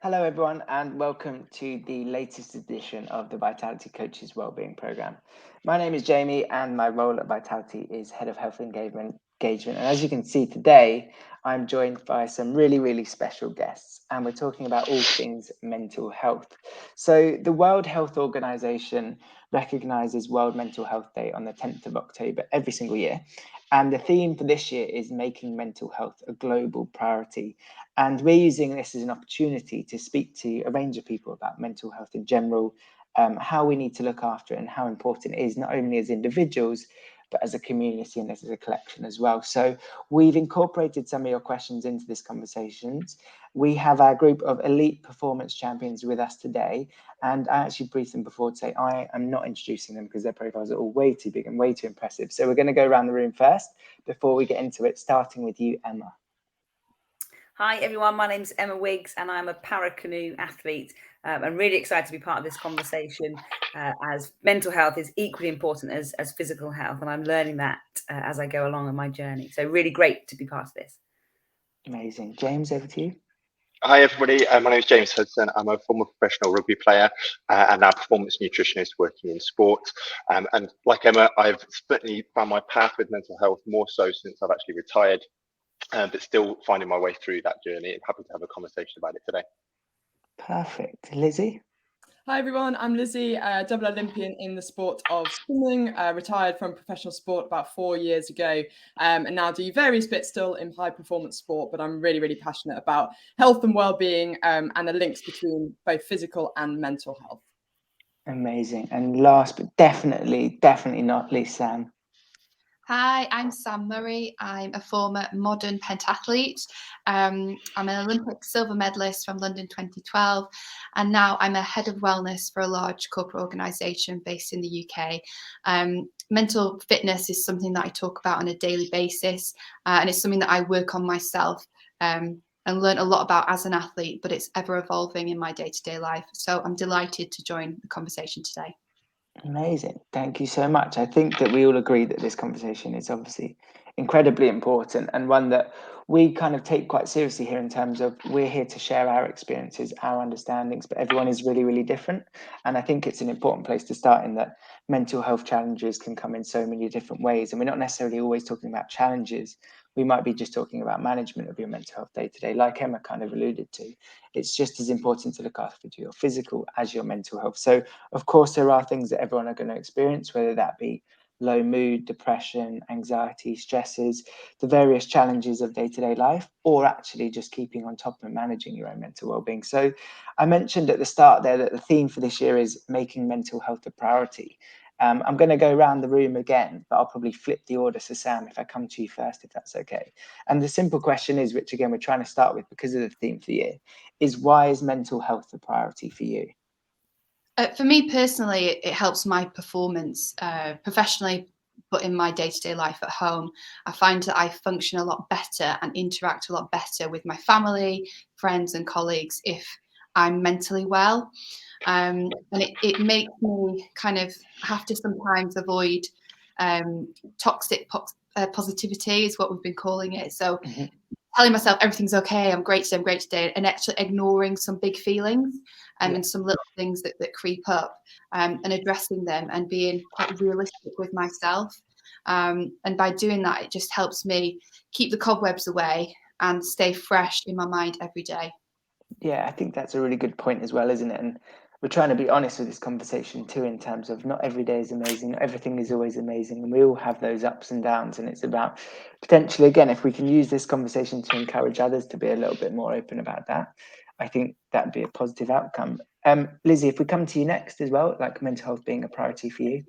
Hello, everyone, and welcome to the latest edition of the Vitality Coaches Wellbeing Programme. My name is Jamie, and my role at Vitality is Head of Health Engagement. And as you can see today, I'm joined by some really special guests, and we're talking about all things mental health. So the World Health Organization recognises World Mental Health Day on the 10th of October every single year. And the theme for this year is making mental health a global priority. And we're using this as an opportunity to speak to a range of people about mental health in general, how we need to look after it and how important it is, not only as individuals, but as a community and as a collection as well. So we've incorporated some of your questions into this conversations. We have our group of elite performance champions with us today. And I actually briefed them before to say I am not introducing them because their profiles are all way too big and way too impressive. So we're going to go around the room first before we get into it, starting with you, Emma. Hi everyone, my name's Emma Wiggs and I'm a para-canoe athlete. I'm really excited to be part of this conversation as mental health is equally important as physical health, and I'm learning that as I go along on my journey. So really great to be part of this. Amazing. James, over to you. Hi everybody, my name is James Hudson. I'm a former professional rugby player and now performance nutritionist working in sport. And like Emma, I've certainly found my path with mental health more so since I've actually retired, but still finding my way through that journey. I'm happy to have a conversation about it today. Perfect. Lizzie? Hi everyone, I'm Lizzie, a double Olympian in the sport of swimming, retired from professional sport about 4 years ago, and now do various bits still in high performance sport, but I'm really passionate about health and well-being and the links between both physical and mental health. Amazing. And last but definitely not least, Sam. Hi, I'm Sam Murray. I'm a former modern pentathlete. I'm an Olympic silver medalist from London 2012, and now I'm a head of wellness for a large corporate organisation based in the UK. Mental fitness is something that I talk about on a daily basis, and it's something that I work on myself and learn a lot about as an athlete, but it's ever evolving in my day-to-day life. So I'm delighted to join the conversation today. Amazing. Thank you so much. I think that we all agree that this conversation is obviously incredibly important and one that we kind of take quite seriously here in terms of we're here to share our experiences, our understandings, but everyone is really different. And I think it's an important place to start in that mental health challenges can come in so many different ways. And we're not necessarily always talking about challenges. We might be just talking about management of your mental health day to day, like Emma kind of alluded to. It's just as important to look after your physical as your mental health. So, of course, there are things that everyone are going to experience, whether that be low mood, depression, anxiety, stresses, the various challenges of day-to-day life, or actually just keeping on top and managing your own mental well-being. So I mentioned at the start there that the theme for this year is making mental health a priority. I'm going to go around the room again, but I'll probably flip the order. So Sam, if I come to you first, if that's okay. And the simple question is, which again, we're trying to start with because of the theme for the year, is why is mental health a priority for you? For me personally, it helps my performance professionally, but in my day-to-day life at home, I find that I function a lot better and interact a lot better with my family, friends and colleagues if I'm mentally well. And it makes me kind of have to sometimes avoid toxic positivity is what we've been calling it. So telling myself everything's okay, I'm great today, and actually ignoring some big feelings and some little things that creep up and addressing them and being quite realistic with myself. And by doing that, it just helps me keep the cobwebs away and stay fresh in my mind every day. Yeah, I think that's a really good point as well, isn't it? And we're trying to be honest with this conversation too, in terms of not every day is amazing, not everything is always amazing, and we all have those ups and downs. And it's about potentially, again, if we can use this conversation to encourage others to be a little bit more open about that, I think that'd be a positive outcome. Lizzie, if we come to you next as well, like mental health being a priority for you.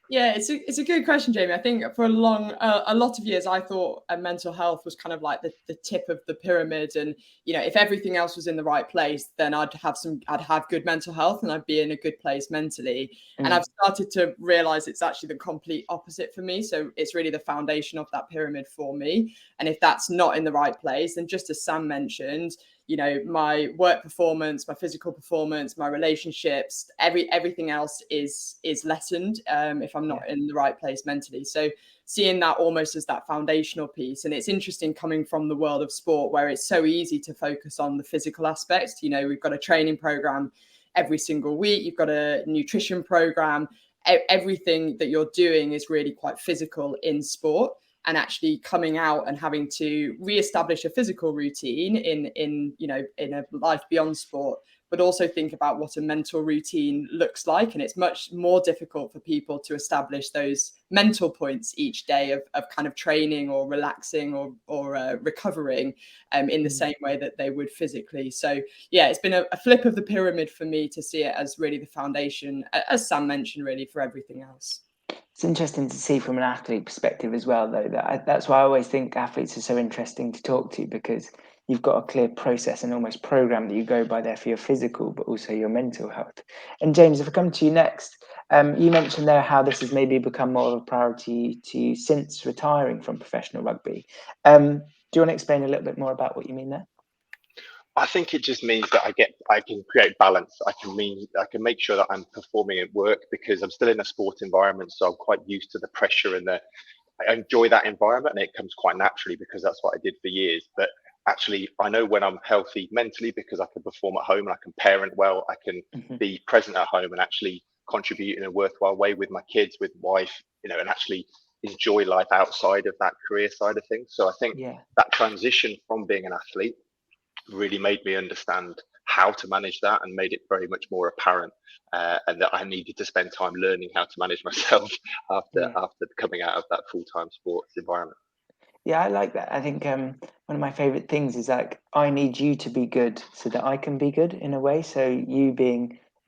Yeah, it's a good question, Jamie. I think for a lot of years, I thought mental health was kind of like the tip of the pyramid, and if everything else was in the right place, then I'd have good mental health and I'd be in a good place mentally. And I've started to realize it's actually the complete opposite for me. So it's really the foundation of that pyramid for me. And if that's not in the right place, then just as Sam mentioned, you know, my work performance, my physical performance, my relationships, everything else is lessened if I'm not in the right place mentally. So seeing that almost as that foundational piece. And it's interesting coming from the world of sport, where it's so easy to focus on the physical aspects. You know, we've got a training program every single week, you've got a nutrition program, everything that you're doing is really quite physical in sport. And actually coming out and having to reestablish a physical routine in you know, in a life beyond sport, but also think about what a mental routine looks like. And it's much more difficult for people to establish those mental points each day of kind of training or relaxing or recovering in the same way that they would physically. So yeah, it's been a flip of the pyramid for me to see it as really the foundation, as Sam mentioned, really for everything else. It's interesting to see from an athlete perspective as well, though. That's why I always think athletes are so interesting to talk to, because you've got a clear process and almost program that you go by there for your physical, but also your mental health. And James, if I come to you next, you mentioned there how this has maybe become more of a priority to you since retiring from professional rugby. Do you want to explain a little bit more about what you mean there? I think it just means that I can create balance. I can make sure that I'm performing at work, because I'm still in a sport environment, so I'm quite used to the pressure and I enjoy that environment, and it comes quite naturally because that's what I did for years. But actually, I know when I'm healthy mentally, because I can perform at home and I can parent well, I can be present at home and actually contribute in a worthwhile way with my kids, with wife, you know, and actually enjoy life outside of that career side of things. So I think that transition from being an athlete really made me understand how to manage that, and made it very much more apparent, and that I needed to spend time learning how to manage myself after coming out of that full-time sports environment. Yeah, I like that. I think one of my favorite things is like, I need you to be good so that I can be good in a way. So you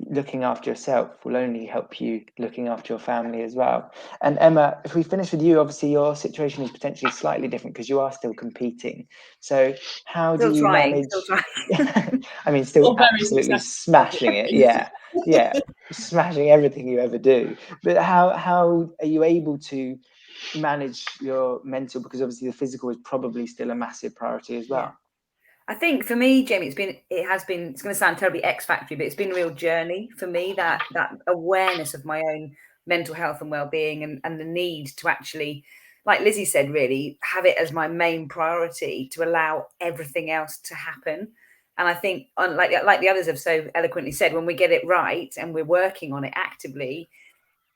looking after yourself will only help you looking after your family as well. And Emma, if we finish with you, obviously your situation is potentially slightly different because you are still competing. So how do you manage? Still trying. I mean, still absolutely smashing it. Yeah, smashing everything you ever do. But how are you able to manage your mental, because obviously the physical is probably still a massive priority as well? I think for me, Jamie, it's going to sound terribly X-factory, but it's been a real journey for me, that awareness of my own mental health and well-being, and the need to actually, like Lizzie said, really have it as my main priority to allow everything else to happen. And I think, like the others have so eloquently said, when we get it right and we're working on it actively,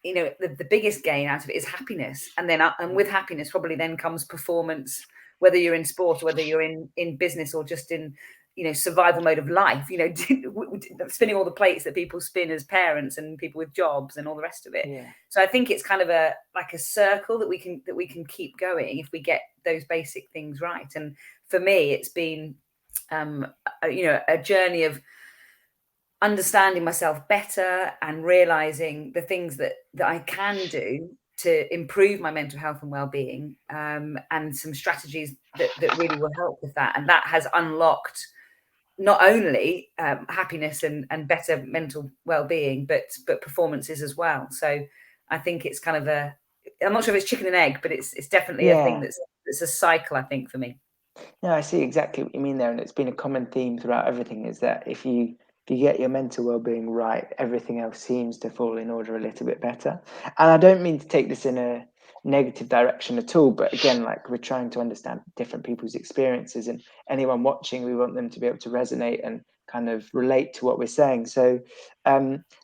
you know, the biggest gain out of it is happiness. And then and with happiness probably then comes performance, whether you're in sport or whether you're in business or just in, you know, survival mode of life, you know, spinning all the plates that people spin as parents and people with jobs and all the rest of it. So I think it's kind of a circle that we can keep going if we get those basic things right. And for me, it's been you know, a journey of understanding myself better and realizing the things that I can do to improve my mental health and well-being, and some strategies that really will help with that. And that has unlocked not only happiness and better mental well-being, but performances as well. So I think it's kind of I'm not sure if it's chicken and egg, but it's definitely a thing that's a cycle, I think, for me. Yeah, I see exactly what you mean there, and it's been a common theme throughout everything, is that if you get your mental well-being right, everything else seems to fall in order a little bit better. And I don't mean to take this in a negative direction at all, but again, like, we're trying to understand different people's experiences, and anyone watching, we want them to be able to resonate and kind of relate to what we're saying. So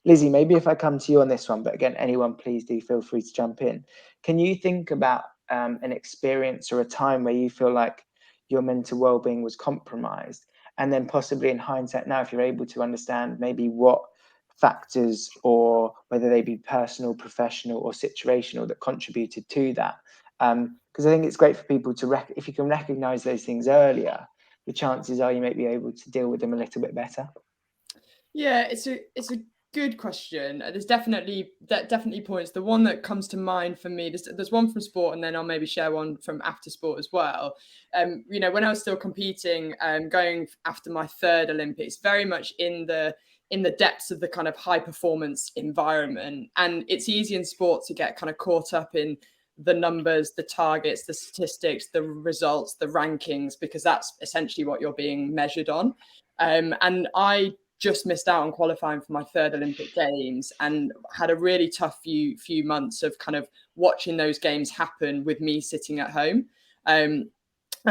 Lizzie, maybe if I come to you on this one, but again, anyone, please do feel free to jump in. Can you think about an experience or a time where you feel like your mental well-being was compromised, and then possibly in hindsight now, if you're able to understand maybe what factors, or whether they be personal, professional or situational, that contributed to that? Because I think it's great for people to if you can recognize those things earlier, the chances are you may be able to deal with them a little bit better. Yeah, it's a good question. There's definitely points. The one that comes to mind for me, there's one from sport, and then I'll maybe share one from after sport as well. You know, when I was still competing, going after my third Olympics, very much in the depths of the kind of high performance environment. And it's easy in sport to get kind of caught up in the numbers, the targets, the statistics, the results, the rankings, because that's essentially what you're being measured on. And I just missed out on qualifying for my third Olympic Games and had a really tough few months of kind of watching those games happen with me sitting at home. And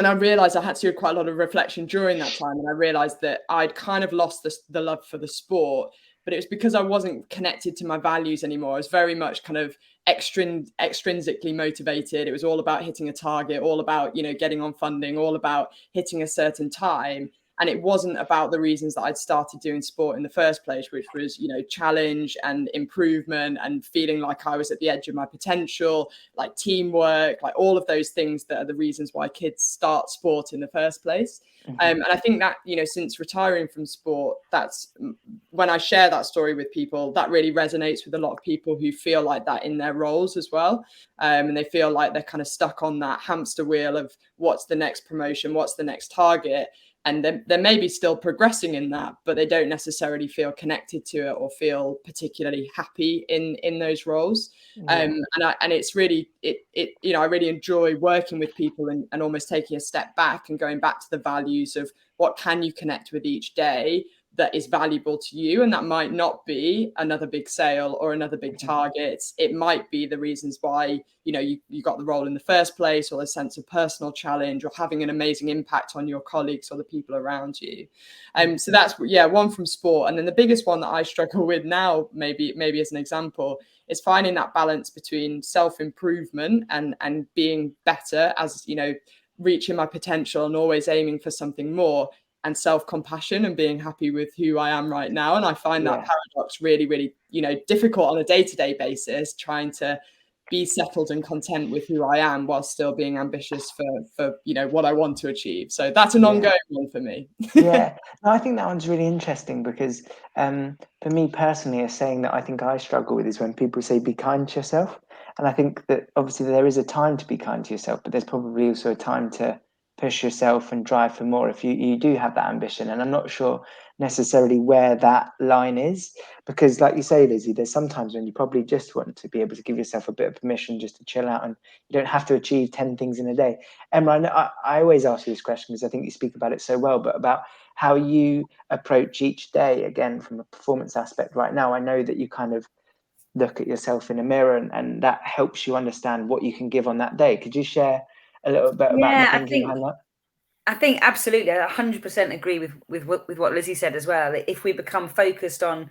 I realized I had to do quite a lot of reflection during that time. And I realized that I'd kind of lost the love for the sport, but it was because I wasn't connected to my values anymore. I was very much kind of extrinsically motivated. It was all about hitting a target, all about, getting on funding, all about hitting a certain time. And it wasn't about the reasons that I'd started doing sport in the first place, which was, challenge and improvement and feeling like I was at the edge of my potential, like teamwork, like all of those things that are the reasons why kids start sport in the first place. And I think that, since retiring from sport, that's when I share that story with people, that really resonates with a lot of people who feel like that in their roles as well. And they feel like they're kind of stuck on that hamster wheel of what's the next promotion, what's the next target. And they're maybe still progressing in that, but they don't necessarily feel connected to it or feel particularly happy in those roles. And it's really, I really enjoy working with people and almost taking a step back and going back to the values of what can you connect with each day that is valuable to you. And that might not be another big sale or another big target. It might be the reasons why, you got the role in the first place, or a sense of personal challenge, or having an amazing impact on your colleagues or the people around you. So that's, one from sport. And then the biggest one that I struggle with now, maybe as an example, is finding that balance between self-improvement and being better, as, reaching my potential and always aiming for something more, and self-compassion and being happy with who I am right now. And I find that paradox really, really, difficult on a day-to-day basis, trying to be settled and content with who I am while still being ambitious for what I want to achieve. So that's an ongoing one for me. No, I think that one's really interesting because for me personally, a saying that I think I struggle with is when people say be kind to yourself. And I think that obviously there is a time to be kind to yourself, but there's probably also a time to push yourself and drive for more if you do have that ambition. And I'm not sure necessarily where that line is, because like you say, Lizzie, there's sometimes when you probably just want to be able to give yourself a bit of permission just to chill out, and you don't have to achieve 10 things in a day. Emma, I always ask you this question because I think you speak about it so well, but about how you approach each day, again, from a performance aspect. Right now, I know that you kind of look at yourself in a mirror and that helps you understand what you can give on that day. Could you share a little bit about the thinking behind that? I think absolutely, I 100% agree with what Lizzie said as well. If we become focused on,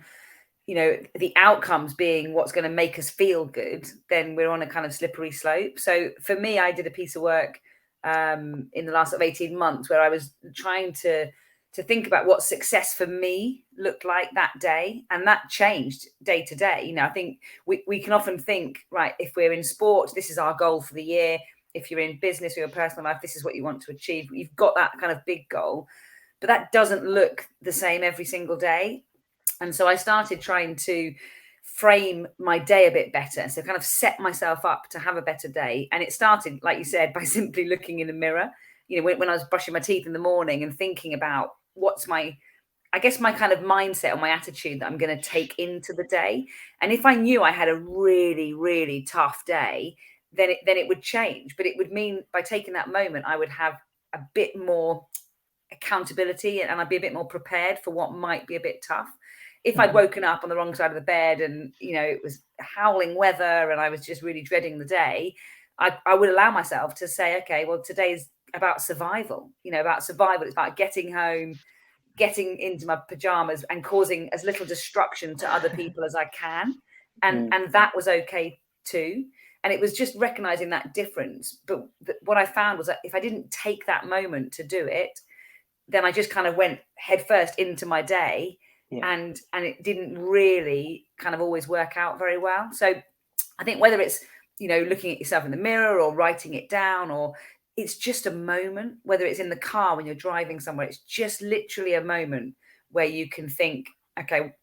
the outcomes being what's going to make us feel good, then we're on a kind of slippery slope. So for me, I did a piece of work in the last 18 months where I was trying to think about what success for me looked like that day, and that changed day to day. I think we can often think, right, if we're in sport, this is our goal for the year. If you're in business or your personal life, this is what you want to achieve. You've got that kind of big goal, but that doesn't look the same every single day. And so I started trying to frame my day a bit better. So kind of set myself up to have a better day. And it started, like you said, by simply looking in the mirror, when I was brushing my teeth in the morning and thinking about what's my kind of mindset or my attitude that I'm going to take into the day. And if I knew I had a really, really tough day, then it would change. But it would mean by taking that moment, I would have a bit more accountability and I'd be a bit more prepared for what might be a bit tough. If I'd woken up on the wrong side of the bed and, it was howling weather and I was just really dreading the day, I would allow myself to say, okay, well, today's about survival, It's about getting home, getting into my pajamas and causing as little destruction to other people as I can. And that was okay too. And it was just recognizing that difference. But what I found was that if I didn't take that moment to do it, then I just kind of went headfirst into my day. And it didn't really kind of always work out very well. So I think whether it's, looking at yourself in the mirror or writing it down, or it's just a moment, whether it's in the car when you're driving somewhere, it's just literally a moment where you can think, okay,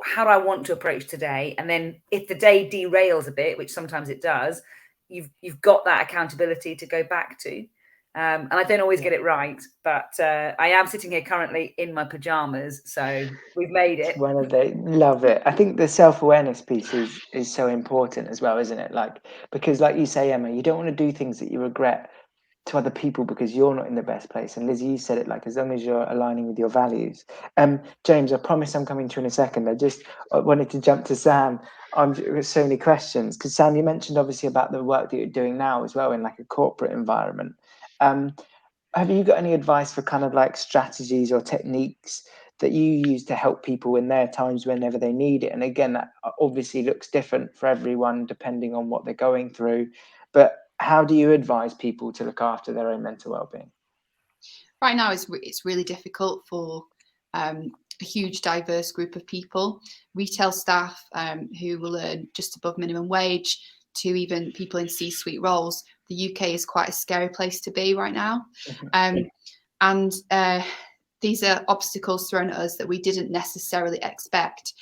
how do I want to approach today? And then if the day derails a bit, which sometimes it does, you've got that accountability to go back to. And I don't always get it right, but I am sitting here currently in my pajamas, so we've made it. One of the love it. I think the self-awareness piece is so important as well, isn't it? Like, because like you say, Emma, you don't want to do things that you regret to other people because you're not in the best place. And Lizzie, you said it, like, as long as you're aligning with your values. James, I promise I'm coming to you in a second. I wanted to jump to Sam. With so many questions, because Sam, you mentioned obviously about the work that you're doing now as well in like a corporate environment. Have you got any advice for kind of like strategies or techniques that you use to help people in their times whenever they need it? And again, that obviously looks different for everyone depending on what they're going through. But how do you advise people to look after their own mental well-being? Right now, it's really difficult for a huge diverse group of people, retail staff who will earn just above minimum wage, to even people in C-suite roles. The UK is quite a scary place to be right now. And these are obstacles thrown at us that we didn't necessarily expect.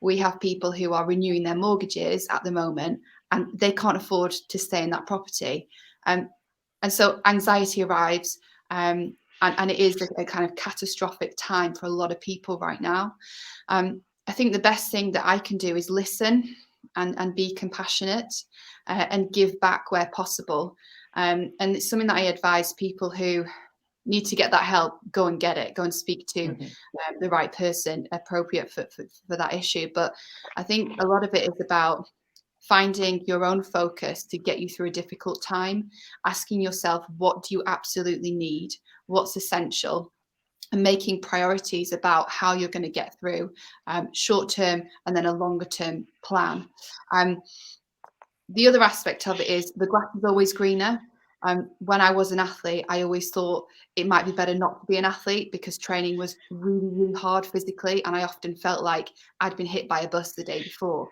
We have people who are renewing their mortgages at the moment and they can't afford to stay in that property. And so anxiety arrives, and it is a kind of catastrophic time for a lot of people right now. I think the best thing that I can do is listen and be compassionate and give back where possible. And it's something that I advise people who need to get that help, go and get it, go and speak to the right person appropriate for that issue. But I think a lot of it is about finding your own focus to get you through a difficult time, asking yourself, what do you absolutely need? What's essential? And making priorities about how you're going to get through short term and then a longer term plan. The other aspect of it is the grass is always greener. When I was an athlete, I always thought it might be better not to be an athlete because training was really, really hard physically. And I often felt like I'd been hit by a bus the day before.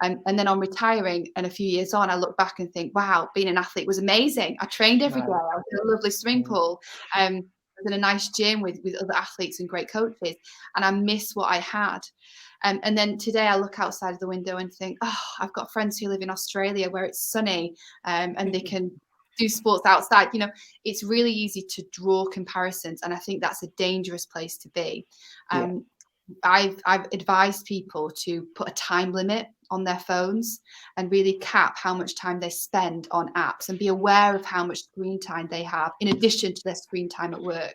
And then on retiring and a few years on, I look back and think, wow, being an athlete was amazing. I trained every day. I was in a lovely swimming pool. I was in a nice gym with other athletes and great coaches. And I miss what I had. And then today I look outside of the window and think, oh, I've got friends who live in Australia where it's sunny and they can do sports outside. You know, it's really easy to draw comparisons. And I think that's a dangerous place to be. I've advised people to put a time limit on their phones and really cap how much time they spend on apps and be aware of how much screen time they have in addition to their screen time at work.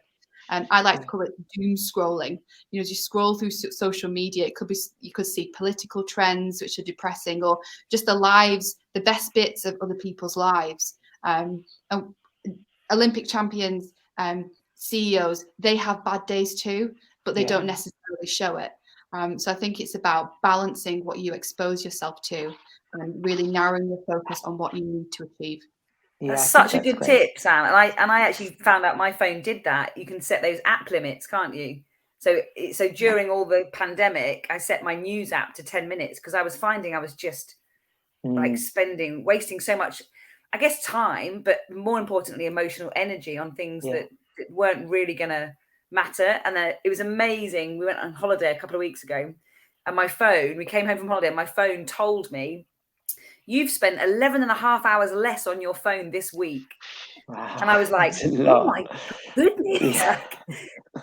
I like to call it doom scrolling. You know, as you scroll through social media, it could be, you could see political trends which are depressing, or just the best bits of other people's lives. Olympic champions, CEOs, they have bad days too, but they don't necessarily show it. So I think it's about balancing what you expose yourself to and really narrowing your focus on what you need to achieve. That's such a good tip, Sam. And I actually found out my phone did that. You can set those app limits, can't you? So during all the pandemic, I set my news app to 10 minutes because I was finding I was just like wasting so much, I guess, time, but more importantly, emotional energy on things that weren't really going to matter. And it was amazing. We went on holiday a couple of weeks ago and we came home from holiday and my phone told me, you've spent 11 and a half hours less on your phone this week. Wow, and I was like, oh my goodness,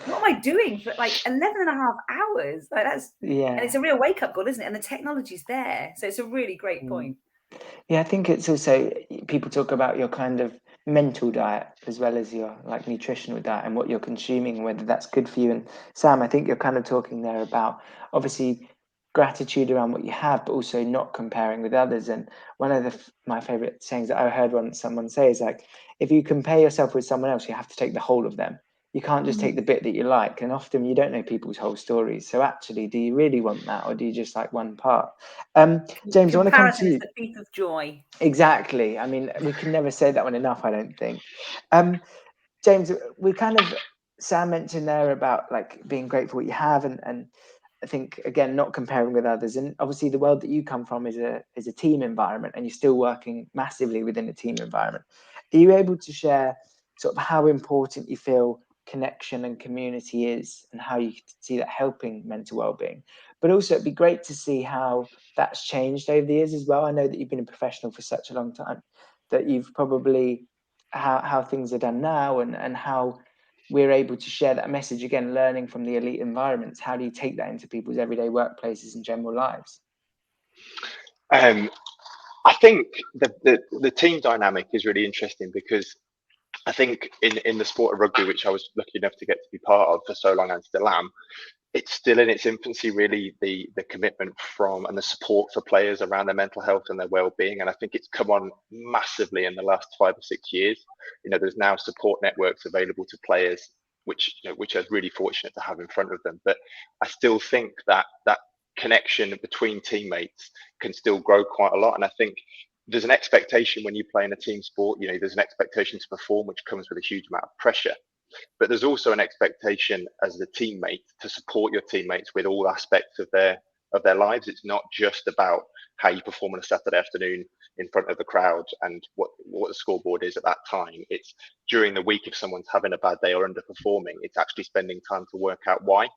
what am I doing for like 11 and a half hours? Like and it's a real wake up call, isn't it? And the technology's there. So it's a really great point. Yeah, I think it's also, people talk about your kind of mental diet as well as your like nutritional diet and what you're consuming, whether that's good for you. And Sam, I think you're kind of talking there about obviously gratitude around what you have, but also not comparing with others. And one of my favorite sayings that I heard once someone say is like, if you compare yourself with someone else, you have to take the whole of them. You can't just take the bit that you like. And often you don't know people's whole stories. So actually, do you really want that, or do you just like one part? James, I want to come to you. Comparison is the thief of joy. Exactly. I mean, we can never say that one enough, I don't think. James, Sam mentioned there about like being grateful for what you have, and I think again, not comparing with others. And obviously the world that you come from is a team environment, and you're still working massively within a team environment. Are you able to share sort of how important you feel connection and community is, and how you see that helping mental well-being? But also it'd be great to see how that's changed over the years as well. I know that you've been a professional for such a long time that you've probably how things are done now, and how we're able to share that message, again, learning from the elite environments. How do you take that into people's everyday workplaces and general lives? I think the team dynamic is really interesting, because I think in the sport of rugby, which I was lucky enough to get to be part of for so long and still am, it's still in its infancy, really, the commitment from and the support for players around their mental health and their well-being. And I think it's come on massively in the last 5 or 6 years. There's now support networks available to players, which are really fortunate to have in front of them. But I still think that connection between teammates can still grow quite a lot. And I think there's an expectation when you play in a team sport, there's an expectation to perform, which comes with a huge amount of pressure. But there's also an expectation as a teammate to support your teammates with all aspects of their lives. It's not just about how you perform on a Saturday afternoon in front of the crowd and what the scoreboard is at that time. It's during the week, if someone's having a bad day or underperforming, it's actually spending time to work out why.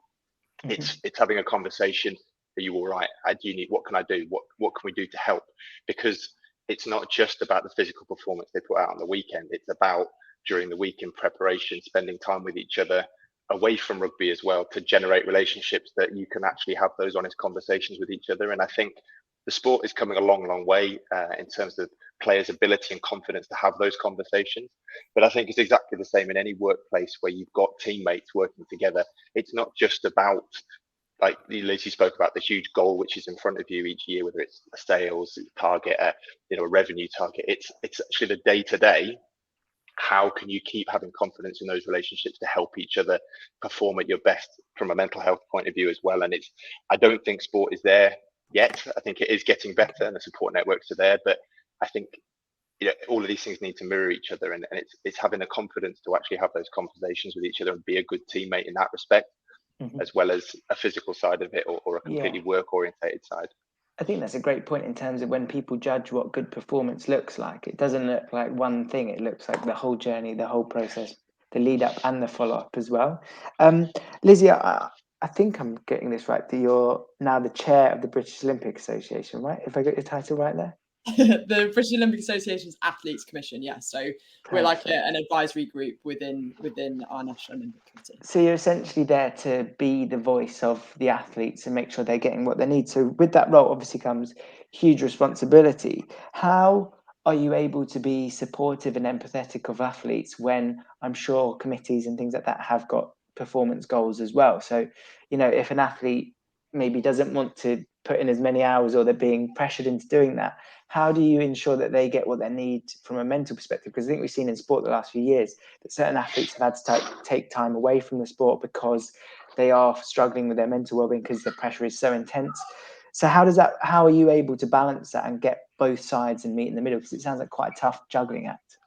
It's having a conversation. Are you all right? Do you need, what can I do? What can we do to help? Because it's not just about the physical performance they put out on the weekend. It's about during the week in preparation, spending time with each other away from rugby as well, to generate relationships that you can actually have those honest conversations with each other. And I think the sport is coming a long way in terms of players' ability and confidence to have those conversations. But I think it's exactly the same in any workplace where you've got teammates working together. It's not just about, like Lizzie spoke about, the huge goal which is in front of you each year, whether it's a sales target, a revenue target. It's actually the day-to-day. How can you keep having confidence in those relationships to help each other perform at your best from a mental health point of view as well? And I don't think sport is there yet. I think it is getting better and the support networks are there, but I think all of these things need to mirror each other, and it's having the confidence to actually have those conversations with each other and be a good teammate in that respect, as well as a physical side of it, or a completely work orientated side. I think that's a great point in terms of when people judge what good performance looks like. It doesn't look like one thing. It looks like the whole journey, the whole process, the lead up and the follow up as well. Lizzie, I think I'm getting this right, that you're now the chair of the British Olympic Association, right? If I got your title right there? The British Olympic Association's Athletes Commission, yes. So we're like an advisory group within our National Olympic Committee. So you're essentially there to be the voice of the athletes and make sure they're getting what they need. So with that role obviously comes huge responsibility. How are you able to be supportive and empathetic of athletes when I'm sure committees and things like that have got performance goals as well? So, if an athlete maybe doesn't want to put in as many hours, or they're being pressured into doing that, how do you ensure that they get what they need from a mental perspective? Because I think we've seen in sport the last few years that certain athletes have had to take time away from the sport because they are struggling with their mental well-being because the pressure is so intense. So how are you able to balance that and get both sides and meet in the middle? Because it sounds like quite a tough juggling act.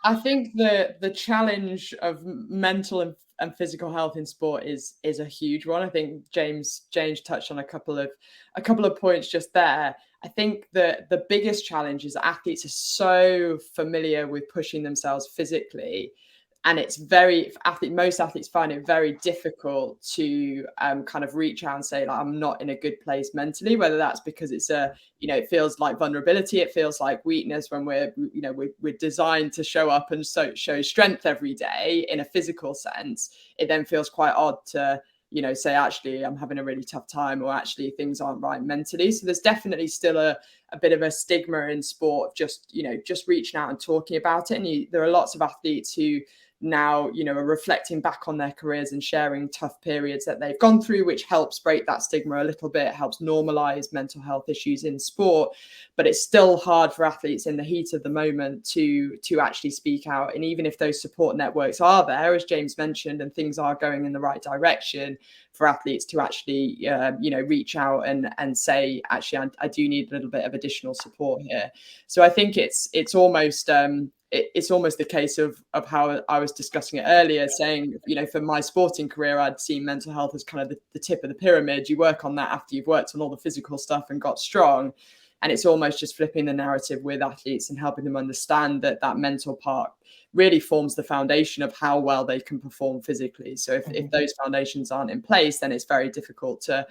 I think the challenge of mental and physical health in sport is a huge one. I think James touched on a couple of points just there. I think the biggest challenge is that athletes are so familiar with pushing themselves physically, and it's most athletes find it very difficult to kind of reach out and say, like, I'm not in a good place mentally, whether that's because it's it feels like vulnerability, it feels like weakness when we're designed to show up and show strength every day in a physical sense. It then feels quite odd to say, actually, I'm having a really tough time, or actually things aren't right mentally. So there's definitely still a bit of a stigma in sport of just reaching out and talking about it. And there are lots of athletes who now, are reflecting back on their careers and sharing tough periods that they've gone through, which helps break that stigma a little bit, helps normalize mental health issues in sport. But it's still hard for athletes in the heat of the moment to actually speak out. And even if those support networks are there, as James mentioned, and things are going in the right direction, for athletes to actually, reach out and say, actually, I do need a little bit of additional support here. So I think it's almost the case of how I was discussing it earlier, saying, for my sporting career, I'd seen mental health as kind of the tip of the pyramid. You work on that after you've worked on all the physical stuff and got strong. And it's almost just flipping the narrative with athletes and helping them understand that mental part really forms the foundation of how well they can perform physically. So if those foundations aren't in place, then it's very difficult to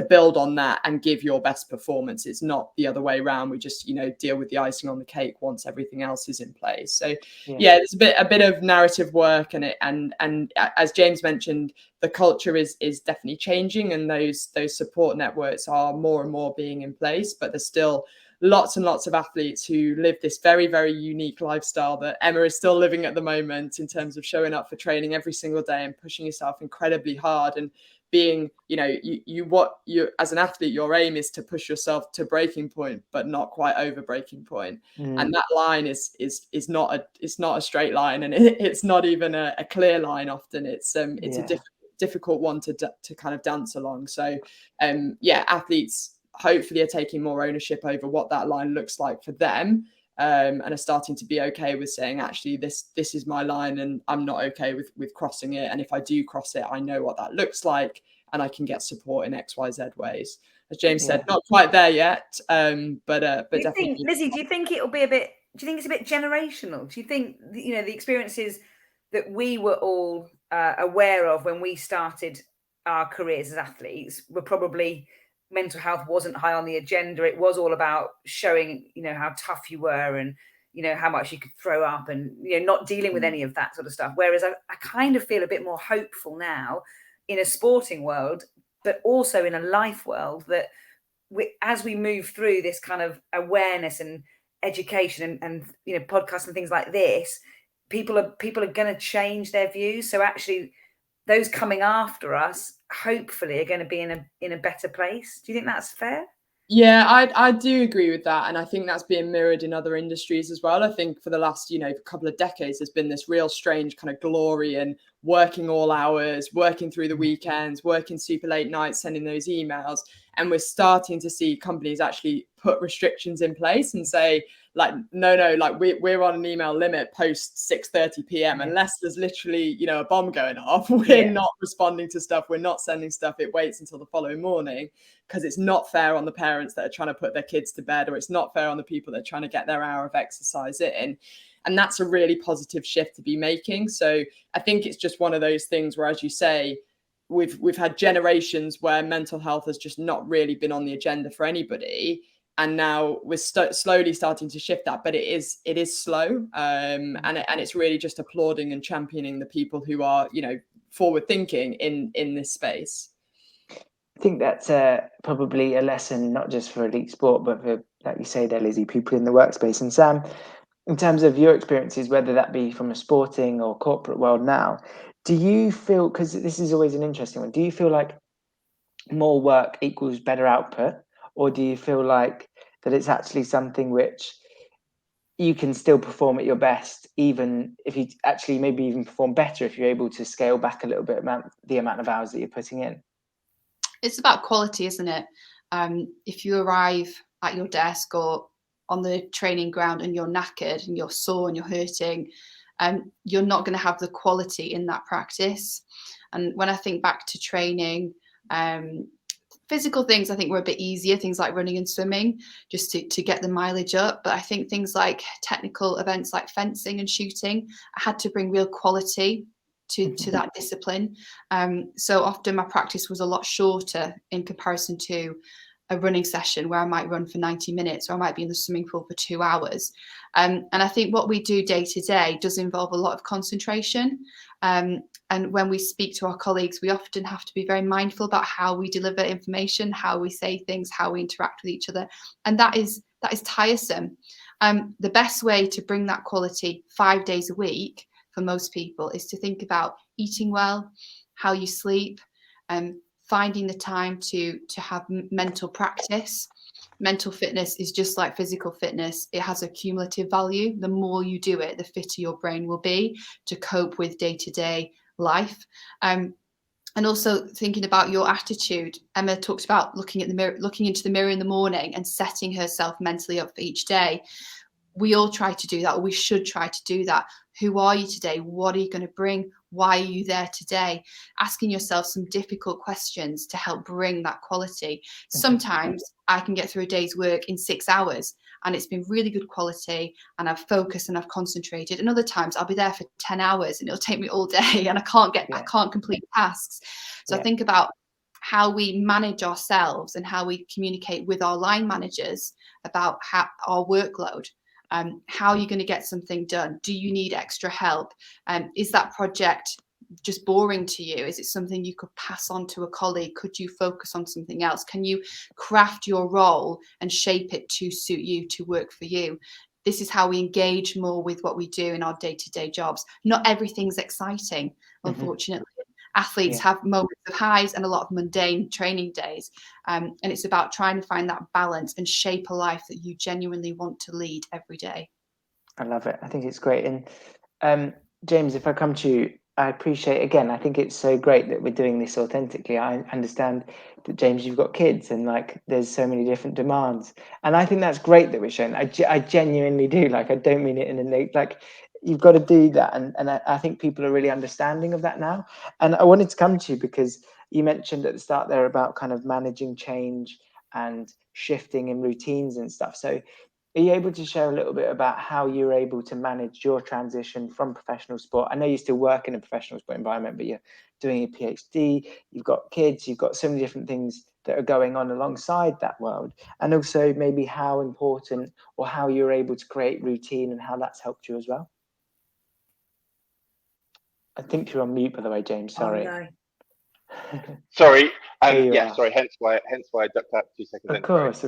build on that and give your best performance. It's not the other way around. We just, deal with the icing on the cake once everything else is in place. So there's a bit of narrative work, and as James mentioned, the culture is definitely changing, and those support networks are more and more being in place, but there's still lots and lots of athletes who live this very, very unique lifestyle that Emma is still living at the moment, in terms of showing up for training every single day and pushing yourself incredibly hard, and being, you as an athlete, your aim is to push yourself to breaking point, but not quite over breaking point. And that line is not a straight line, and it's not even a clear line. Often it's a difficult one to kind of dance along. So athletes hopefully are taking more ownership over what that line looks like for them, and are starting to be okay with saying, actually, this is my line, and I'm not okay with crossing it. And if I do cross it, I know what that looks like, and I can get support in XYZ ways. As James said, not quite there yet, but definitely. Lizzie, do you think it's a bit generational? Do you think, the experiences that we were all aware of when we started our careers as athletes were probably, mental health wasn't high on the agenda. It was all about showing, how tough you were, and, how much you could throw up, and, not dealing with any of that sort of stuff. Whereas I kind of feel a bit more hopeful now in a sporting world, but also in a life world, that as we move through this kind of awareness and education and podcasts and things like this, people are going to change their views. So actually, those coming after us hopefully are going to be in a better place. Do you think that's fair? Yeah, I do agree with that. And I think that's being mirrored in other industries as well. I think for the last, couple of decades, there's been this real strange kind of glory in working all hours, working through the weekends, working super late nights, sending those emails. And we're starting to see companies actually put restrictions in place and say, like, no, like we're on an email limit post 6:30 p.m. unless there's literally, a bomb going off. We're not responding to stuff. We're not sending stuff. It waits until the following morning, because it's not fair on the parents that are trying to put their kids to bed, or it's not fair on the people that are trying to get their hour of exercise in. And that's a really positive shift to be making. So I think it's just one of those things where, as you say, we've had generations where mental health has just not really been on the agenda for anybody. And now we're slowly starting to shift that, but it is slow, and it's really just applauding and championing the people who are, forward thinking in this space. I think that's probably a lesson not just for elite sport, but for, like you say there, Lizzie, people in the workspace. And Sam, in terms of your experiences, whether that be from a sporting or corporate world now, do you feel, because this is always an interesting one, do you feel like more work equals better output? Or do you feel like that it's actually something which you can still perform at your best, even if you actually maybe even perform better if you're able to scale back a little bit the amount of hours that you're putting in? It's about quality, isn't it? If you arrive at your desk or on the training ground and you're knackered and you're sore and you're hurting, you're not going to have the quality in that practice. And when I think back to training, physical things I think were a bit easier, things like running and swimming, just to get the mileage up. But I think things like technical events like fencing and shooting, I had to bring real quality to that discipline. So often my practice was a lot shorter in comparison to a running session where I might run for 90 minutes, or I might be in the swimming pool for 2 hours. And I think what we do day to day does involve a lot of concentration. And when we speak to our colleagues, we often have to be very mindful about how we deliver information, how we say things, how we interact with each other. And that is tiresome. The best way to bring that quality 5 days a week for most people is to think about eating well, how you sleep, finding the time to have mental practice. Mental fitness is just like physical fitness. It has a cumulative value. The more you do it, the fitter your brain will be to cope with day-to-day life. And also thinking about your attitude. Emma talked about looking into the mirror in the morning and setting herself mentally up for each day. we all try to do that, or we should try to do that. Who are you today? What are you going to bring? Why are you there today? Asking yourself some difficult questions to help bring that quality. Sometimes I can get through a day's work in 6 hours and it's been really good quality and I've focused and I've concentrated. And other times I'll be there for 10 hours and it'll take me all day and I can't complete tasks. So I think about how we manage ourselves and how we communicate with our line managers about our workload. How are you going to get something done? Do you need extra help? Is that project just boring to you? Is it something you could pass on to a colleague? Could you focus on something else? Can you craft your role and shape it to suit you, to work for you? This is how we engage more with what we do in our day-to-day jobs. Not everything's exciting, unfortunately. Athletes have moments of highs and a lot of mundane training days. And it's about trying to find that balance and shape a life that you genuinely want to lead every day. I love it. I think it's great. And James, if I come to you, I appreciate, again, I think it's so great that we're doing this authentically. I understand that, James, you've got kids and like there's so many different demands. And I think that's great that we're showing. I genuinely do. Like, I don't mean it in a like, you've got to do that. And I think people are really understanding of that now. And I wanted to come to you because you mentioned at the start there about kind of managing change and shifting in routines and stuff. So are you able to share a little bit about how you're able to manage your transition from professional sport? I know you still work in a professional sport environment, but you're doing a PhD, you've got kids, you've got so many different things that are going on alongside that world. And also maybe how important or how you're able to create routine and how that's helped you as well. I think you're on mute, by the way, James. Sorry. Oh, no. Sorry. Yeah, sorry. Hence why I ducked out 2 seconds. Of course.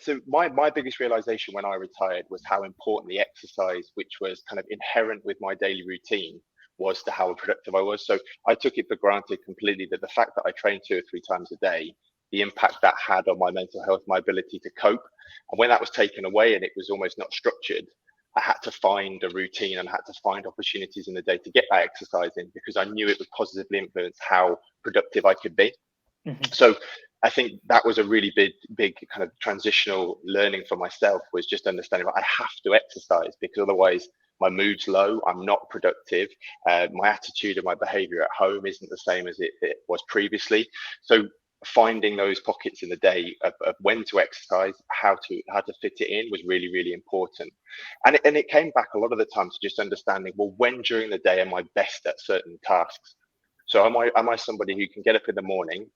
So my biggest realization when I retired was how important the exercise, which was kind of inherent with my daily routine, was to how productive I was. So I took it for granted completely that the fact that I trained 2 or 3 times a day, the impact that had on my mental health, my ability to cope. And when that was taken away and it was almost not structured, I had to find a routine and had to find opportunities in the day to get that exercise in, because I knew it would positively influence how productive I could be. So I think that was a really big kind of transitional learning for myself, was just understanding that I have to exercise because otherwise my mood's low, I'm not productive, my attitude and my behavior at home isn't the same as it was previously. So finding those pockets in the day of when to exercise, how to fit it in was really, really important. And it came back a lot of the time to just understanding, well, when during the day am I best at certain tasks? So am I somebody who can get up in the morning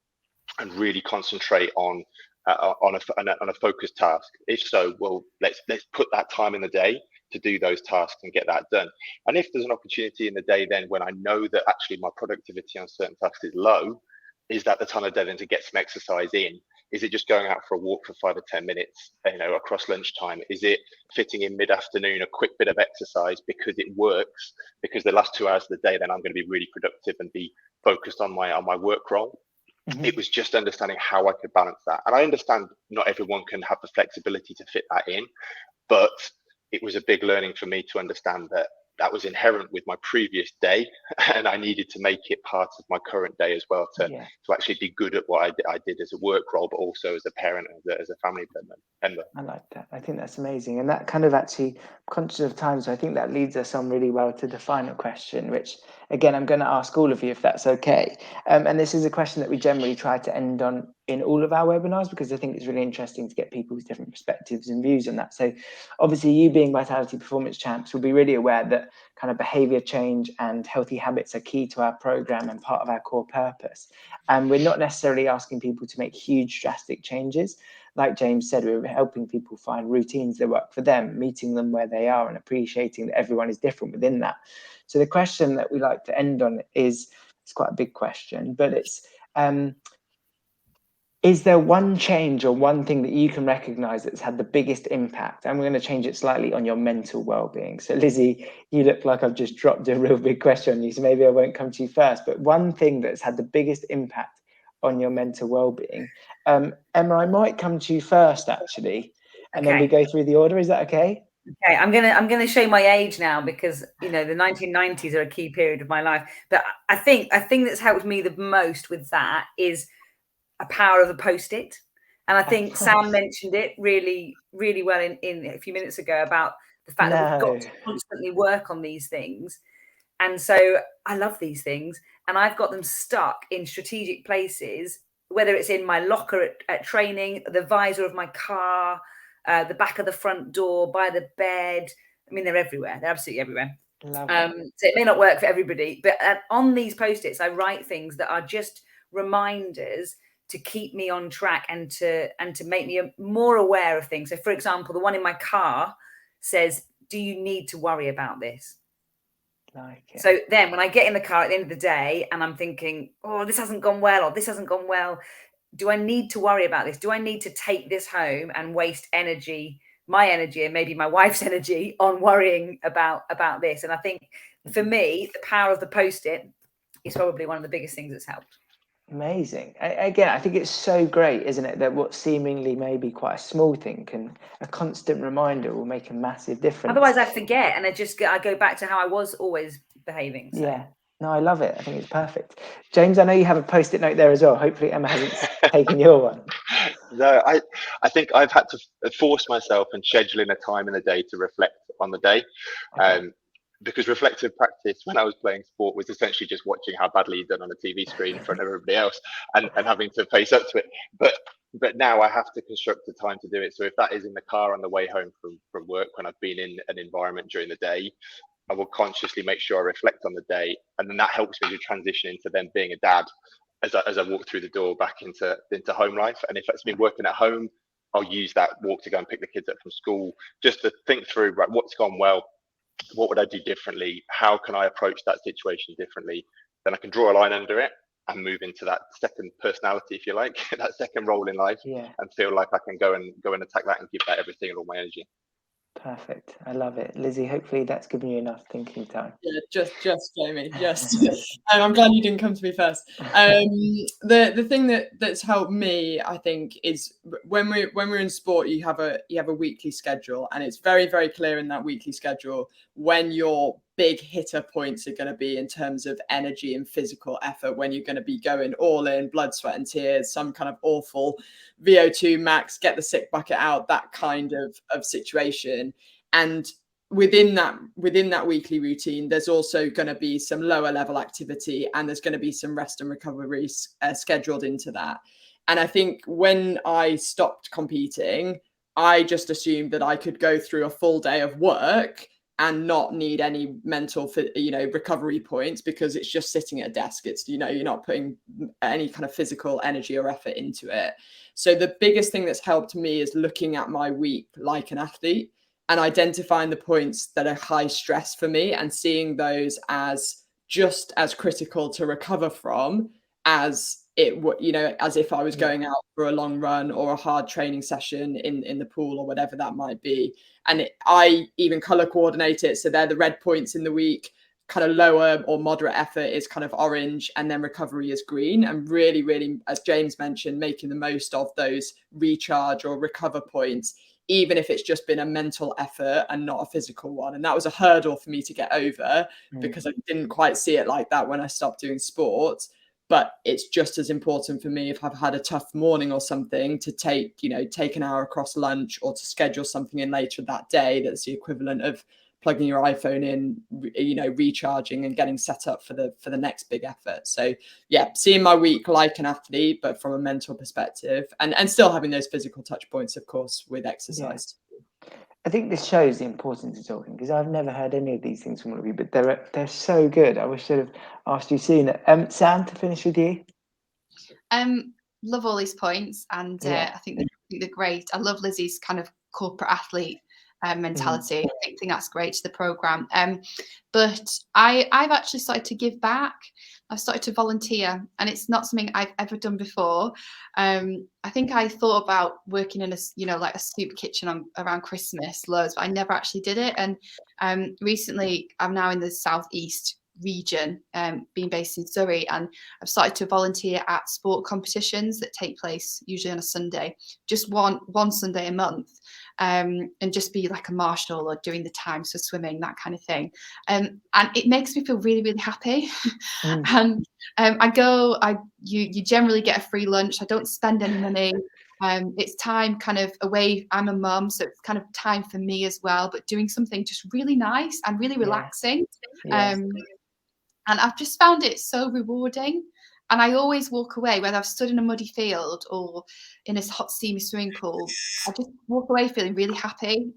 and really concentrate on a focused task? If so, well, let's put that time in the day to do those tasks and get that done. And if there's an opportunity in the day then when I know that actually my productivity on certain tasks is low, is that the time of day then to get some exercise in? Is it just going out for a walk for 5 or 10 minutes, across lunchtime? Is it fitting in mid-afternoon a quick bit of exercise because it works? Because the last 2 hours of the day, then I'm going to be really productive and be focused on my work role. It was just understanding how I could balance that. And I understand not everyone can have the flexibility to fit that in, but it was a big learning for me to understand that that was inherent with my previous day, and I needed to make it part of my current day as well to actually be good at what I did as a work role, but also as a parent, as a family member. I like that. I think that's amazing. And that kind of actually, conscious of time, so I think that leads us on really well to the final question, which again, I'm going to ask all of you if that's okay. And this is a question that we generally try to end on in all of our webinars, because I think it's really interesting to get people's different perspectives and views on that. So obviously you being Vitality Performance Champs will be really aware that kind of behavior change and healthy habits are key to our program and part of our core purpose. And we're not necessarily asking people to make huge drastic changes. Like James said, we're helping people find routines that work for them, meeting them where they are and appreciating that everyone is different within that. So the question that we like to end on it's quite a big question, but it's, is there one change or one thing that you can recognize that's had the biggest impact? And we're going to change it slightly on your mental well-being. So Lizzie, you look like I've just dropped a real big question on you, so maybe I won't come to you first, but one thing that's had the biggest impact on your mental well-being. Emma, I might come to you first actually, and then we go through the order. Is that okay? Okay, I'm gonna show my age now, because the 1990s are a key period of my life. But I think that's helped me the most with that is a power of a post-it. And I think Sam mentioned it really, really well in a few minutes ago about the fact that we've got to constantly work on these things. And so I love these things, and I've got them stuck in strategic places, whether it's in my locker at training, the visor of my car, the back of the front door, by the bed. I mean, they're everywhere. They're absolutely everywhere. So it may not work for everybody, but on these Post-its, I write things that are just reminders to keep me on track and to make me more aware of things. So, for example, the one in my car says, "Do you need to worry about this?" So then when I get in the car at the end of the day and I'm thinking, oh, this hasn't gone well, or this hasn't gone well, do I need to worry about this? Do I need to take this home and waste energy, my energy and maybe my wife's energy on worrying about this? And I think for me, the power of the Post-it is probably one of the biggest things that's helped. Amazing. Again, I think it's so great, isn't it, that what seemingly may be quite a small thing a constant reminder will make a massive difference. Otherwise I forget and I go back to how I was always behaving. So. Yeah. No, I love it. I think it's perfect. James, I know you have a Post-it note there as well. Hopefully Emma hasn't taken your one. No, I think I've had to force myself and schedule in a time in the day to reflect on the day. Okay. Because reflective practice when I was playing sport was essentially just watching how badly you'd done on a TV screen in front of everybody else and having to face up to it. But now I have to construct the time to do it. So if that is in the car on the way home from work, when I've been in an environment during the day, I will consciously make sure I reflect on the day. And then that helps me to transition into then being a dad as I walk through the door back into home life. And if it's been working at home, I'll use that walk to go and pick the kids up from school, just to think through, right, what's gone well, what would I do differently? How can I approach that situation differently? Then I can draw a line under it and move into that second personality, if you like, that second role in life, and feel like I can go and attack that and give that everything and all my energy. Perfect. I love it. Lizzie, hopefully that's given you enough thinking time. Yeah, just Jamie, just. I'm glad you didn't come to me first. The thing that's helped me, I think, is when we're in sport, you have a weekly schedule, and it's very, very clear in that weekly schedule when your big hitter points are going to be in terms of energy and physical effort, when you're going to be going all in, blood, sweat and tears, some kind of awful VO2 max, get the sick bucket out, that kind of situation. And within that weekly routine, there's also going to be some lower level activity, and there's going to be some rest and recovery scheduled into that. And I think when I stopped competing, I just assumed that I could go through a full day of work and not need any mental, recovery points, because it's just sitting at a desk. It's, you're not putting any kind of physical energy or effort into it. So the biggest thing that's helped me is looking at my week like an athlete and identifying the points that are high stress for me and seeing those as just as critical to recover from as if I was going out for a long run or a hard training session in the pool or whatever that might be. And I even color coordinate it. So they're the red points in the week, kind of lower or moderate effort is kind of orange, and then recovery is green. And really, really, as James mentioned, making the most of those recharge or recover points, even if it's just been a mental effort and not a physical one. And that was a hurdle for me to get over because I didn't quite see it like that when I stopped doing sport. But it's just as important for me if I've had a tough morning or something to take an hour across lunch or to schedule something in later that day. That's the equivalent of plugging your iPhone in, recharging and getting set up for the next big effort. So yeah, seeing my week like an athlete, but from a mental perspective, and still having those physical touch points, of course, with exercise. Yeah. I think this shows the importance of talking, because I've never heard any of these things from Ruby, but they're so good. I wish I'd have asked you sooner. Sam, to finish with you. Love all these points, and I think they're great. I love Lizzie's kind of corporate athlete mentality. I think that's great to the program. But I've actually started to give back. I've started to volunteer, and it's not something I've ever done before. I think I thought about working in a soup kitchen around Christmas loads, but I never actually did it. And recently, I'm now in the southeast region, being based in Surrey, and I've started to volunteer at sport competitions that take place usually on a Sunday, just one Sunday a month, and just be like a marshal or doing the times for swimming, that kind of thing. And it makes me feel really, really happy. And you generally get a free lunch. I don't spend any money. It's time kind of away. I'm a mum, so it's kind of time for me as well, but doing something just really nice and really relaxing. Yeah. And I've just found it so rewarding. And I always walk away, whether I've stood in a muddy field or in a hot, steamy swimming pool, I just walk away feeling really happy.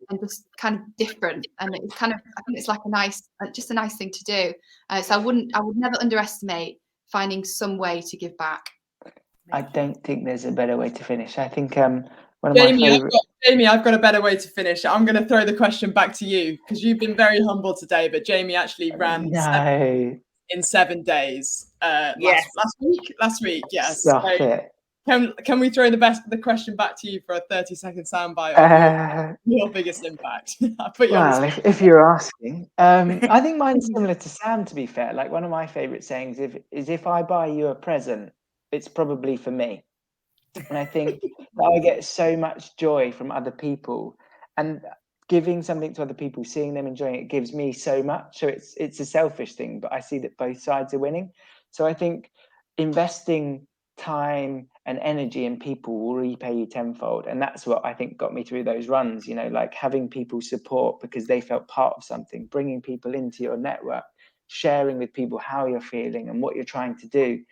And just kind of different, and it's kind of, I think it's like a nice thing to do. So I would never underestimate finding some way to give back. I don't think there's a better way to finish. I think one of my favorite. Jamie, I've got a better way to finish. I'm going to throw the question back to you because you've been very humble today, but Jamie actually ran in 7 days last week. Yes. Stop it. Can we throw the question back to you for a 30-second soundbite of your biggest impact? Well, if you're asking, I think mine's similar to Sam, to be fair. Like, one of my favorite sayings is if I buy you a present, it's probably for me. And I think that I get so much joy from other people, and giving something to other people, seeing them enjoying it, gives me so much. So it's a selfish thing, but I see that both sides are winning. So I think investing time and energy in people will repay you tenfold. And that's what I think got me through those runs, you know, like having people support because they felt part of something, bringing people into your network, sharing with people how you're feeling and what you're trying to do.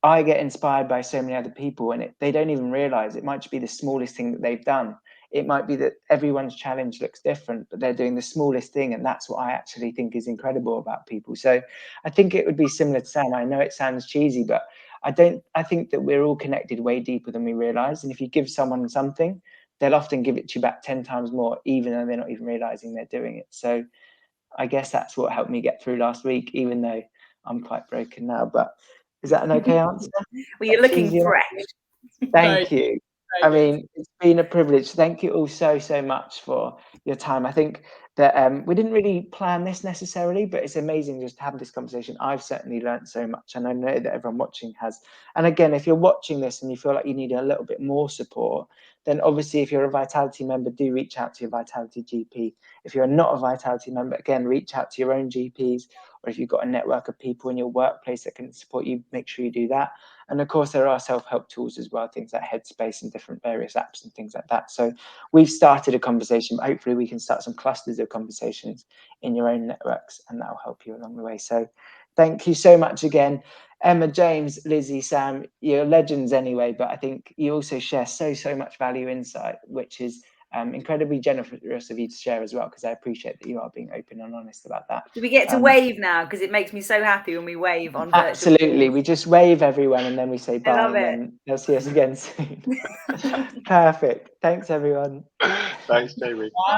I get inspired by so many other people, and they don't even realize it might just be the smallest thing that they've done. It might be that everyone's challenge looks different, but they're doing the smallest thing. And that's what I actually think is incredible about people. So I think it would be similar to Sam. I know it sounds cheesy, but I think that we're all connected way deeper than we realize. And if you give someone something, they'll often give it to you back 10 times more, even though they're not even realizing they're doing it. So I guess that's what helped me get through last week, even though I'm quite broken now. But is that an okay answer? Well, you're looking fresh. Thank you. I mean, it's been a privilege. Thank you all so much for your time. I think that we didn't really plan this necessarily, but it's amazing just to have this conversation. I've certainly learned so much, and I know that everyone watching has. And again, if you're watching this and you feel like you need a little bit more support, then obviously if you're a Vitality member, do reach out to your Vitality GP. If you're not a Vitality member, again, reach out to your own GPs, or if you've got a network of people in your workplace that can support you, make sure you do that. And of course, there are self-help tools as well, things like Headspace and different various apps and things like that. So we've started a conversation, but hopefully we can start some clusters of conversations in your own networks, and that'll help you along the way. So thank you so much again. Emma, James, Lizzie, Sam, you're legends anyway, but I think you also share so much value insight, which is incredibly generous of you to share as well, because I appreciate that you are being open and honest about that. Do we get to wave now? Because it makes me so happy when we wave on virtual Absolutely. calls. We just wave everyone and then we say bye, I love and then they'll see us again soon. Perfect. Thanks, everyone. Thanks, Jamie.